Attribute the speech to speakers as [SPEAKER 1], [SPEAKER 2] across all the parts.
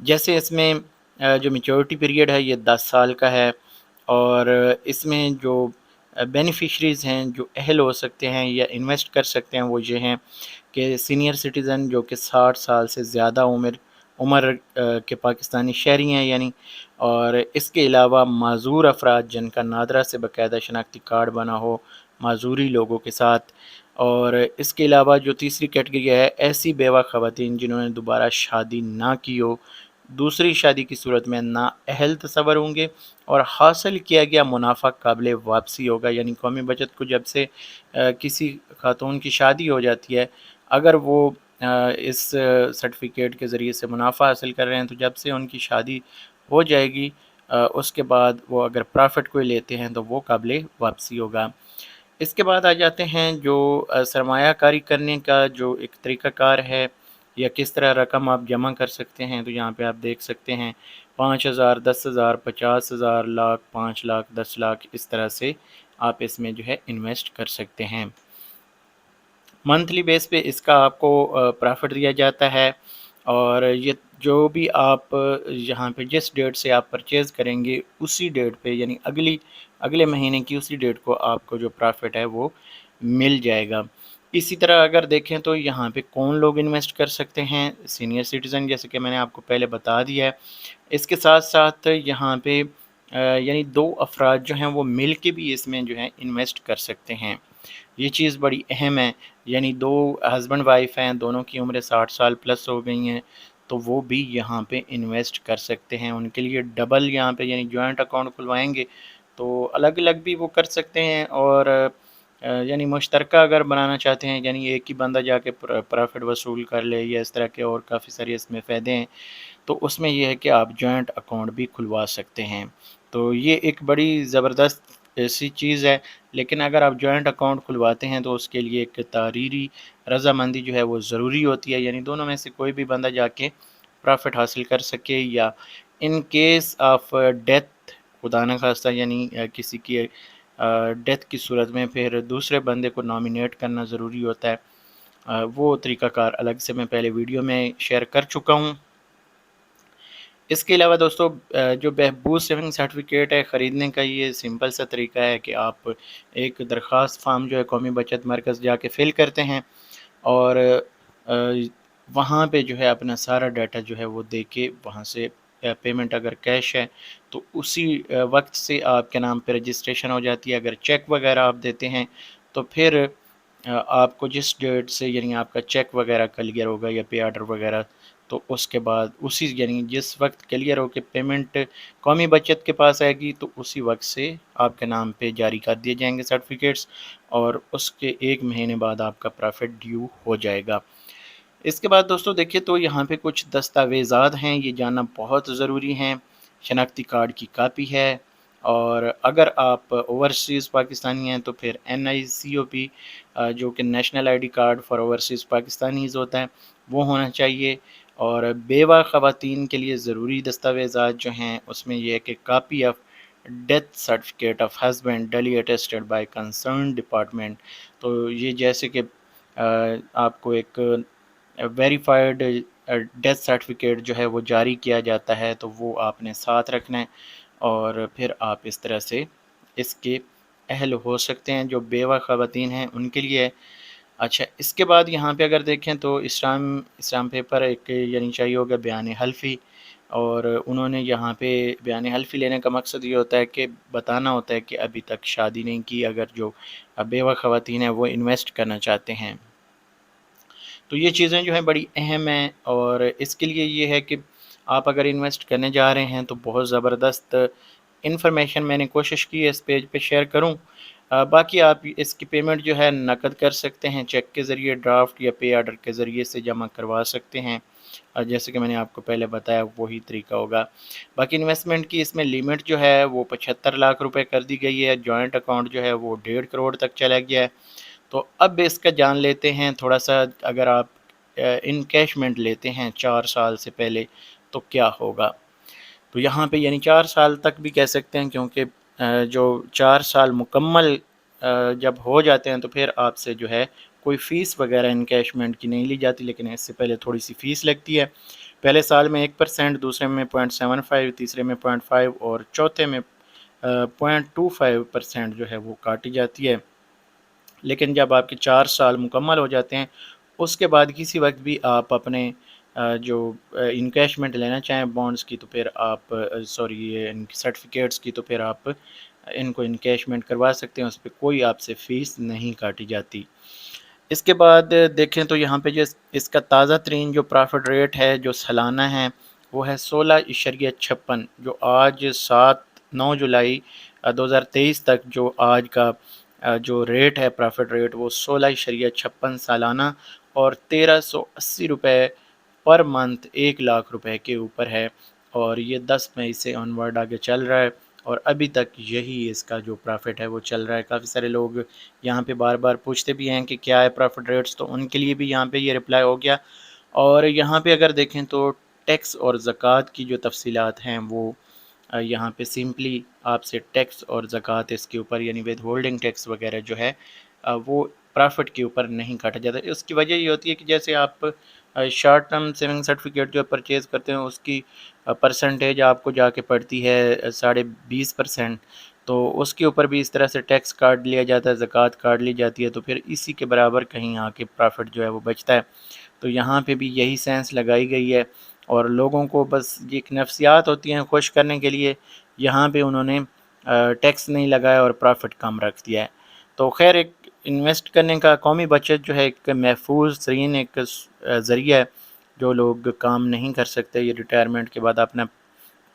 [SPEAKER 1] جیسے اس میں جو میچورٹی پیریڈ ہے یہ 10 سال کا ہے، اور اس میں جو بینیفیشریز ہیں جو اہل ہو سکتے ہیں یا انویسٹ کر سکتے ہیں وہ یہ ہیں کہ سینئر سٹیزن جو کہ 60 سال سے زیادہ عمر کے پاکستانی شہری ہیں یعنی، اور اس کے علاوہ معذور افراد جن کا نادرا سے باقاعدہ شناختی کارڈ بنا ہو معذوری لوگوں کے ساتھ، اور اس کے علاوہ جو تیسری کیٹیگری ہے ایسی بیوہ خواتین جنہوں نے دوبارہ شادی نہ کی ہو، دوسری شادی کی صورت میں نااہل تصور ہوں گے، اور حاصل کیا گیا منافع قابل واپسی ہوگا، یعنی قومی بچت کو جب سے کسی خاتون کی شادی ہو جاتی ہے، اگر وہ اس سرٹیفکیٹ کے ذریعے سے منافع حاصل کر رہے ہیں تو جب سے ان کی شادی ہو جائے گی اس کے بعد وہ اگر پرافٹ کوئی لیتے ہیں تو وہ قابل واپسی ہوگا۔ اس کے بعد آ جاتے ہیں جو سرمایہ کاری کرنے کا جو ایک طریقہ کار ہے یا کس طرح رقم آپ جمع کر سکتے ہیں، تو یہاں پہ آپ دیکھ سکتے ہیں 5,000 10,000 50,000 لاکھ 5 لاکھ 10 لاکھ اس طرح سے آپ اس میں جو ہے انویسٹ کر سکتے ہیں۔ منتھلی بیس پہ اس کا آپ کو پرافٹ دیا جاتا ہے، اور یہ جو بھی آپ یہاں پہ جس ڈیٹ سے آپ پرچیز کریں گے اسی ڈیٹ پہ یعنی اگلے مہینے کی اسی ڈیٹ کو آپ کو جو پرافٹ ہے وہ مل جائے گا۔ اسی طرح اگر دیکھیں تو یہاں پہ کون لوگ انویسٹ کر سکتے ہیں، سینئر سٹیزن جیسے کہ میں نے آپ کو پہلے بتا دیا ہے، اس کے ساتھ ساتھ یہاں پہ یعنی 2 افراد جو ہیں وہ مل کے بھی اس میں جو ہے انویسٹ کر سکتے ہیں، یہ چیز بڑی اہم ہے، یعنی 2 ہسبینڈ وائف ہیں، دونوں کی عمریں 60 سال پلس ہو گئی ہیں تو وہ بھی یہاں پہ انویسٹ کر سکتے ہیں۔ ان کے لیے ڈبل یہاں پہ یعنی جوائنٹ اکاؤنٹ کھلوائیں گے تو الگ الگ بھی وہ کر سکتے ہیں، اور یعنی مشترکہ اگر بنانا چاہتے ہیں یعنی ایک ہی بندہ جا کے پرافٹ وصول کر لے یا اس طرح کے اور کافی ساری اس میں فائدے ہیں، تو اس میں یہ ہے کہ آپ جوائنٹ اکاؤنٹ بھی کھلوا سکتے ہیں۔ تو یہ ایک بڑی زبردست ایسی چیز ہے، لیکن اگر آپ جوائنٹ اکاؤنٹ کھلواتے ہیں تو اس کے لیے ایک تحریری رضامندی جو ہے وہ ضروری ہوتی ہے، یعنی دونوں میں سے کوئی بھی بندہ جا کے پرافٹ حاصل کر سکے، یا ان کیس آف ڈیتھ خدا نہ خواستہ یعنی کسی کی ڈیتھ کی صورت میں پھر دوسرے بندے کو نامینیٹ کرنا ضروری ہوتا ہے، وہ طریقہ کار الگ سے میں پہلے ویڈیو میں شیئر کر چکا ہوں۔ اس کے علاوہ دوستو جو بہبود سیونگ سرٹیفکیٹ ہے خریدنے کا یہ سمپل سا طریقہ ہے کہ آپ ایک درخواست فارم جو ہے قومی بچت مرکز جا کے فل کرتے ہیں، اور وہاں پہ جو ہے اپنا سارا ڈیٹا جو ہے وہ دے کے وہاں سے پیمنٹ اگر کیش ہے تو اسی وقت سے آپ کے نام پہ رجسٹریشن ہو جاتی ہے، اگر چیک وغیرہ آپ دیتے ہیں تو پھر آپ کو جس ڈیٹ سے یعنی آپ کا چیک وغیرہ کلیئر ہوگا یا پے آرڈر وغیرہ، تو اس کے بعد اسی یعنی جس وقت کلیئر ہو کے پیمنٹ قومی بچت کے پاس آئے گی تو اسی وقت سے آپ کے نام پہ جاری کر دیے جائیں گے سرٹیفکیٹس، اور اس کے 1 مہینے بعد آپ کا پرافٹ ڈیو ہو جائے گا۔ اس کے بعد دوستو دیکھیں تو یہاں پہ کچھ دستاویزات ہیں، یہ جاننا بہت ضروری ہیں۔ شناختی کارڈ کی کاپی ہے، اور اگر آپ اوورسیز پاکستانی ہیں تو پھر NICOP جو کہ national I D card for overseas Pakistanis ہوتا ہے وہ ہونا چاہیے، اور بیوہ خواتین کے لیے ضروری دستاویزات جو ہیں اس میں یہ ہے کہ copy of death certificate of husband daily attested by concern department, تو یہ جیسے کہ آپ کو ایک ویریفائڈ ڈیتھ سرٹیفکیٹ جو ہے وہ جاری کیا جاتا ہے تو وہ آپ نے ساتھ رکھنا ہے، اور پھر آپ اس طرح سے اس کے اہل ہو سکتے ہیں جو بیوہ خواتین ہیں ان کے لیے۔ اچھا اس کے بعد یہاں پہ اگر دیکھیں تو اسلام پیپر ایک یعنی چاہیے ہوگا بیان حلفی، اور انہوں نے یہاں پہ بیان حلفی لینے کا مقصد یہ ہوتا ہے کہ بتانا ہوتا ہے کہ ابھی تک شادی نہیں کی اگر جو بیوہ خواتین ہیں وہ انویسٹ کرنا چاہتے ہیں، تو یہ چیزیں جو ہیں بڑی اہم ہیں، اور اس کے لیے یہ ہے کہ آپ اگر انویسٹ کرنے جا رہے ہیں تو بہت زبردست انفارمیشن میں نے کوشش کی ہے اس پیج پہ شیئر کروں۔ باقی آپ اس کی پیمنٹ جو ہے نقد کر سکتے ہیں، چیک کے ذریعے، ڈرافٹ یا پے آرڈر کے ذریعے سے جمع کروا سکتے ہیں، جیسے کہ میں نے آپ کو پہلے بتایا وہی طریقہ ہوگا۔ باقی انویسٹمنٹ کی اس میں لیمٹ جو ہے وہ 75 لاکھ روپے کر دی گئی ہے، جوائنٹ اکاؤنٹ جو ہے وہ 1.5 کروڑ تک چلا گیا ہے۔ تو اب اس کا جان لیتے ہیں تھوڑا سا، اگر آپ انکیشمنٹ لیتے ہیں 4 سال سے پہلے تو کیا ہوگا، تو یہاں پہ یعنی 4 سال تک بھی کہہ سکتے ہیں، کیونکہ جو 4 سال مکمل جب ہو جاتے ہیں تو پھر آپ سے جو ہے کوئی فیس وغیرہ انکیشمنٹ کی نہیں لی جاتی، لیکن اس سے پہلے تھوڑی سی فیس لگتی ہے۔ پہلے سال میں 1%، دوسرے میں 0.75، تیسرے میں 0.5 اور چوتھے میں 0.25% جو ہے وہ کاٹی جاتی ہے۔ لیکن جب آپ کے 4 سال مکمل ہو جاتے ہیں، اس کے بعد کسی وقت بھی آپ اپنے جو انکیشمنٹ لینا چاہیں بانڈز کی، تو پھر آپ ان کی سرٹیفکیٹس کی، تو پھر آپ ان کو انکیشمنٹ کروا سکتے ہیں، اس پہ کوئی آپ سے فیس نہیں کاٹی جاتی۔ اس کے بعد دیکھیں تو یہاں پہ جو اس کا تازہ ترین جو پرافٹ ریٹ ہے جو سالانہ ہے وہ ہے 16.56، جو آج 9 جولائی 2023 تک جو آج کا جو ریٹ ہے پرافٹ ریٹ وہ 16.56 سالانہ اور 1380 روپے پر منتھ، 1 لاکھ روپے کے اوپر ہے، اور یہ 10 مئی سے آنورڈ آگے چل رہا ہے، اور ابھی تک یہی اس کا جو پرافٹ ہے وہ چل رہا ہے۔ کافی سارے لوگ یہاں پہ بار بار پوچھتے بھی ہیں کہ کیا ہے پرافٹ ریٹس، تو ان کے لیے بھی یہاں پہ یہ رپلائی ہو گیا۔ اور یہاں پہ اگر دیکھیں تو ٹیکس اور زکوٰۃ کی جو تفصیلات ہیں وہ یہاں پہ سمپلی آپ سے ٹیکس اور زکوٰۃ اس کے اوپر یعنی ود ہولڈنگ ٹیکس وغیرہ جو ہے وہ پرافٹ کے اوپر نہیں کاٹا جاتا۔ اس کی وجہ یہ ہوتی ہے کہ جیسے آپ شارٹ ٹرم سیونگ سرٹیفکیٹ جو پرچیز کرتے ہیں اس کی پرسنٹیج آپ کو جا کے پڑتی ہے 20.5%، تو اس کے اوپر بھی اس طرح سے ٹیکس کاٹ لیا جاتا ہے، زکوٰۃ کاٹ لی جاتی ہے، تو پھر اسی کے برابر کہیں آ کے پرافٹ جو ہے وہ بچتا ہے۔ تو یہاں پہ بھی یہی سینس لگائی گئی ہے، اور لوگوں کو بس یہ ایک نفسیات ہوتی ہیں خوش کرنے کے لیے، یہاں پہ انہوں نے ٹیکس نہیں لگایا اور پرافٹ کم رکھ دیا ہے۔ تو خیر، ایک انویسٹ کرنے کا قومی بچت جو ہے ایک محفوظ ترین ایک ذریعہ ہے۔ جو لوگ کام نہیں کر سکتے، یہ ریٹائرمنٹ کے بعد اپنا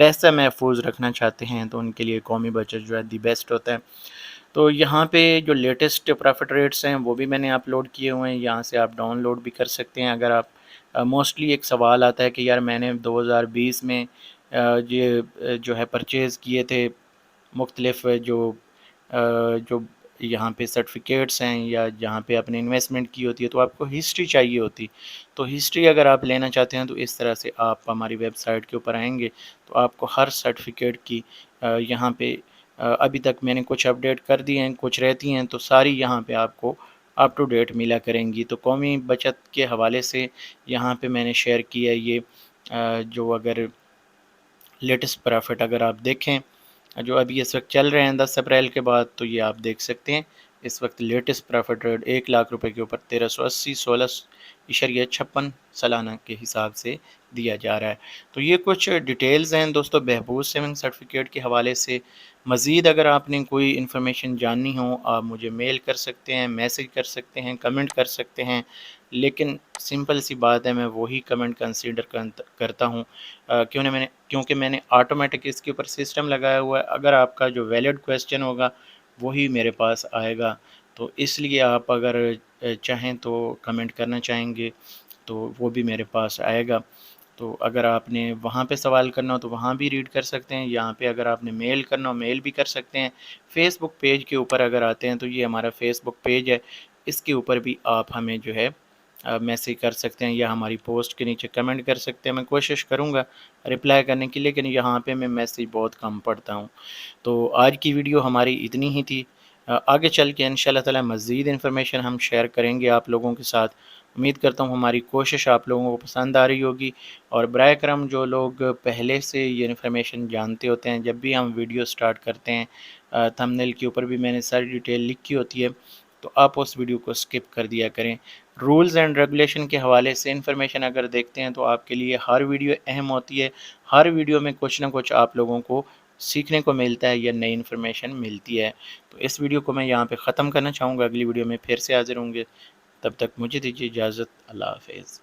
[SPEAKER 1] پیسہ محفوظ رکھنا چاہتے ہیں، تو ان کے لیے قومی بچت جو ہے دی بیسٹ ہوتا ہے۔ تو یہاں پہ جو لیٹسٹ پرافٹ ریٹس ہیں وہ بھی میں نے اپلوڈ کیے ہوئے ہیں، یہاں سے آپ ڈاؤن لوڈ بھی کر سکتے ہیں۔ اگر آپ موسٹلی ایک سوال آتا ہے کہ یار میں نے 2020 میں یہ جو ہے پرچیز کیے تھے مختلف جو یہاں پہ سرٹیفکیٹس ہیں یا جہاں پہ آپ نے انویسٹمنٹ کی ہوتی ہے، تو آپ کو ہسٹری چاہیے ہوتی، تو ہسٹری اگر آپ لینا چاہتے ہیں تو اس طرح سے آپ ہماری ویب سائٹ کے اوپر آئیں گے تو آپ کو ہر سرٹیفکیٹ کی یہاں پہ ابھی تک میں نے کچھ اپڈیٹ کر دی ہیں، کچھ رہتی ہیں، تو ساری یہاں پہ آپ کو اپ ٹو ڈیٹ ملا کریں گی۔ تو قومی بچت کے حوالے سے یہاں پہ میں نے شیئر کیا ہے یہ جو اگر لیٹسٹ پرافٹ اگر آپ دیکھیں جو ابھی اس وقت چل رہے ہیں 10 اپریل کے بعد، تو یہ آپ دیکھ سکتے ہیں اس وقت لیٹسٹ پرافٹ ریٹ 1 لاکھ روپے کے اوپر 1380 16.56 سالانہ کے حساب سے دیا جا رہا ہے۔ تو یہ کچھ ڈیٹیلز ہیں دوستو بہبود سیونگ سرٹیفکیٹ کے حوالے سے۔ مزید اگر آپ نے کوئی انفارمیشن جاننی ہو آپ مجھے میل کر سکتے ہیں، میسج کر سکتے ہیں، کمنٹ کر سکتے ہیں، لیکن سمپل سی بات ہے میں وہی کمنٹ کنسیڈر کرتا ہوں کیونکہ میں نے آٹومیٹک اس کے اوپر سسٹم لگایا ہوا ہے۔ اگر آپ کا جو ویلڈ کویسچن ہوگا وہی میرے پاس آئے گا، تو اس لیے آپ اگر چاہیں تو کمنٹ کرنا چاہیں گے تو وہ بھی میرے پاس آئے گا۔ تو اگر آپ نے وہاں پہ سوال کرنا ہو تو وہاں بھی ریڈ کر سکتے ہیں، یہاں پہ اگر آپ نے میل کرنا ہو میل بھی کر سکتے ہیں۔ فیس بک پیج کے اوپر اگر آتے ہیں تو یہ ہمارا فیس بک پیج ہے، اس کے اوپر بھی آپ ہمیں جو ہے میسیج کر سکتے ہیں یا ہماری پوسٹ کے نیچے کمنٹ کر سکتے ہیں۔ میں کوشش کروں گا رپلائی کرنے کی، لیکن یہاں پہ میں میسیج بہت کم پڑھتا ہوں۔ تو آج کی ویڈیو ہماری اتنی ہی تھی، آگے چل کے انشاءاللہ تعالی مزید انفارمیشن ہم شیئر کریں گے آپ لوگوں کے ساتھ۔ امید کرتا ہوں ہماری کوشش آپ لوگوں کو پسند آ رہی ہوگی، اور برائے کرم جو لوگ پہلے سے یہ انفارمیشن جانتے ہوتے ہیں، جب بھی ہم ویڈیو سٹارٹ کرتے ہیں تھمبنیل کے اوپر بھی میں نے ساری ڈیٹیل لکھی ہوتی ہے، تو آپ اس ویڈیو کو سکپ کر دیا کریں۔ رولز اینڈ ریگولیشن کے حوالے سے انفارمیشن اگر دیکھتے ہیں تو آپ کے لیے ہر ویڈیو اہم ہوتی ہے، ہر ویڈیو میں کچھ نہ کچھ آپ لوگوں کو سیکھنے کو ملتا ہے یا نئی انفارمیشن ملتی ہے۔ تو اس ویڈیو کو میں یہاں پہ ختم کرنا چاہوں گا، اگلی ویڈیو میں پھر سے حاضر ہوں گے، تب تک مجھے دیجیے اجازت، اللہ حافظ۔